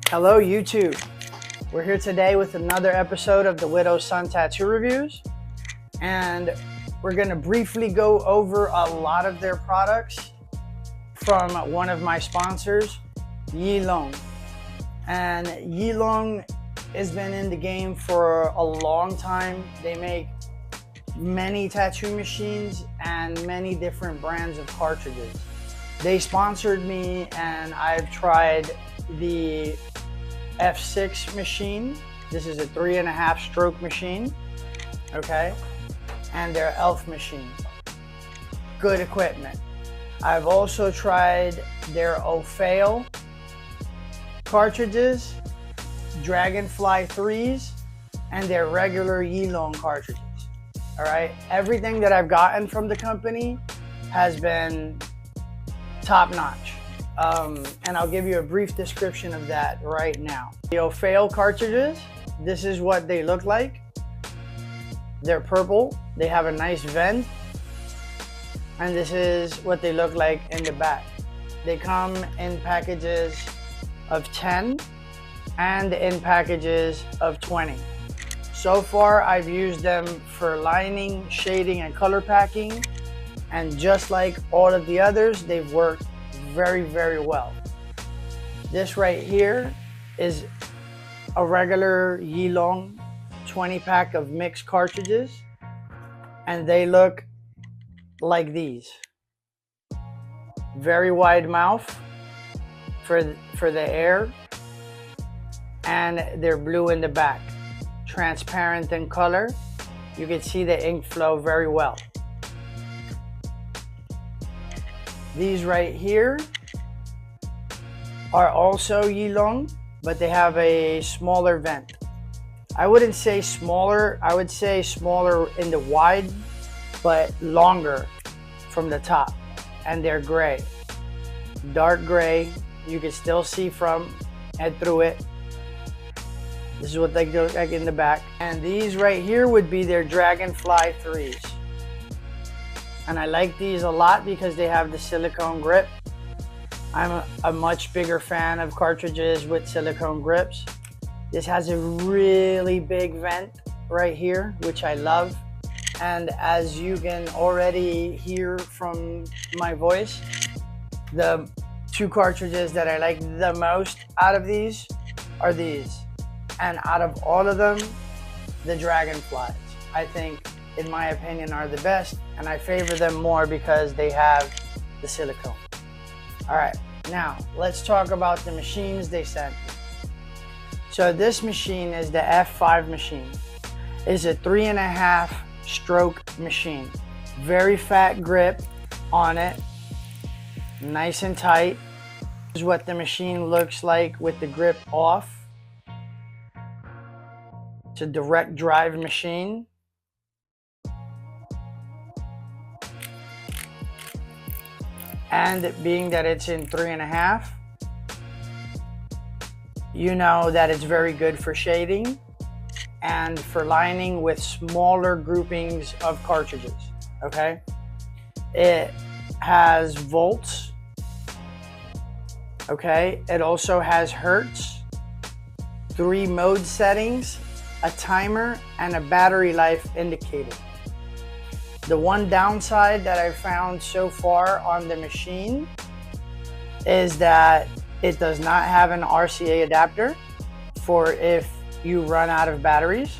Hello YouTube. We're here today with another episode of the Widow's Son Tattoo Reviews, and we're going to briefly go over a lot of their products from one of my sponsors, Yilong. And Yilong has been in the game for a long time. They make many tattoo machines and many different brands of cartridges. They sponsored me, and I've tried the F6 machine. This is a 3.5 stroke machine, okay, and their ELF machine. Good equipment. I've also tried their Ophail cartridges, Dragonfly 3s, and their regular Yilong cartridges. All right, everything that I've gotten from the company has been top notch. And I'll give you a brief description of that right now. The Ophail cartridges, this is what they look like. They're purple, they have a nice vent, and this is what they look like in the back. They come in packages of 10 and in packages of 20. So far, I've used them for lining, shading, and color packing, and just like all of the others, they've worked very, very well. This right here is a regular Yilong 20 pack of mixed cartridges, and they look like these. Very wide mouth for the air, and they're blue in the back. Transparent in color. You can see the ink flow very well. These right here are also Yilong, but they have a smaller vent. I wouldn't say smaller, I would say smaller in the wide, but longer from the top. And they're gray, dark gray. You can still see from and through it. This is what they look like in the back. And these right here would be their Dragonfly 3s. And I like these a lot because they have the silicone grip. I'm a much bigger fan of cartridges with silicone grips. This has a really big vent right here, which I love. And as you can already hear from my voice, the two cartridges that I like the most out of these are these. And out of all of them, the Dragonflies, I think, in my opinion, are the best, and I favor them more because they have the silicone. All right, now let's talk about the machines they sent me. So this machine is the F5 machine. It's a 3.5 stroke machine. Very fat grip on it, nice and tight. This is what the machine looks like with the grip off. It's a direct drive machine. And being that it's in 3.5, you know that it's very good for shading and for lining with smaller groupings of cartridges, okay? It has volts, okay? It also has hertz, 3 mode settings, a timer, and a battery life indicator. The one downside that I found so far on the machine is that it does not have an RCA adapter for if you run out of batteries,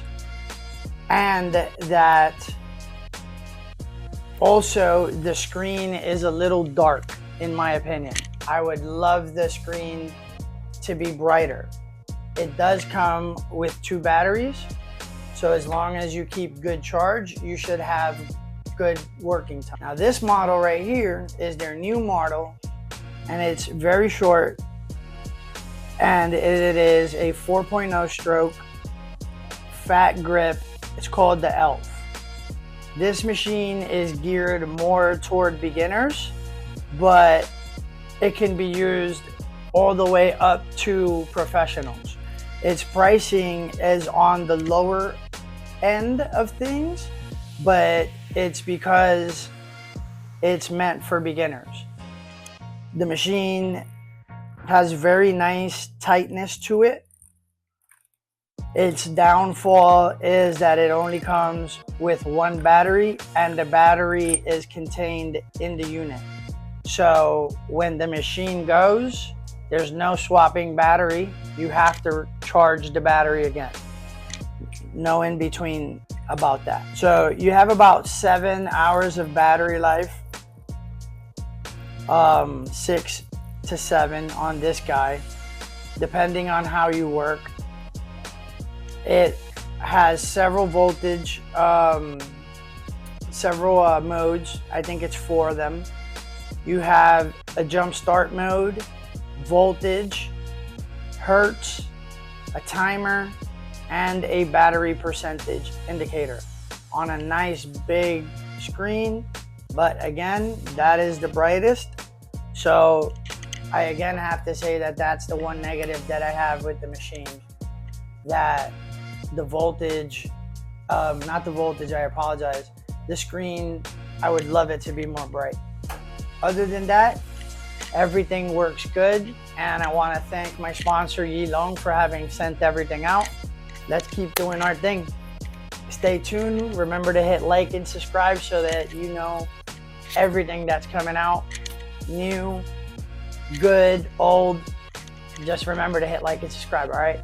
and that also the screen is a little dark in my opinion. I would love the screen to be brighter. It does come with 2 batteries, so as long as you keep good charge, you should have good working time. Now this model right here is their new model, and it's very short, and it is a 4.0 stroke fat grip. It's called the ELF. This machine is geared more toward beginners, but it can be used all the way up to professionals. Its pricing is on the lower end of things, but it's because it's meant for beginners. The machine has very nice tightness to it. Its downfall is that it only comes with one battery, and the battery is contained in the unit. So when the machine goes, there's no swapping battery. You have to charge the battery again. No in between about that. So you have about 7 hours of battery life. 6 to 7 on this guy, depending on how you work. It has several voltage, several modes. I think it's 4 of them. You have a jump start mode, voltage, hertz, a timer, and a battery percentage indicator on a nice big screen. But again, that is the brightest. So I again have to say that that's the one negative that I have with the machine, that the voltage, not the voltage, I apologize. The screen, I would love it to be more bright. Other than that, everything works good. And I want to thank my sponsor, Yilong, for having sent everything out. Let's keep doing our thing. Stay tuned. Remember to hit like and subscribe so that you know everything that's coming out. New, good, old. Just remember to hit like and subscribe, all right?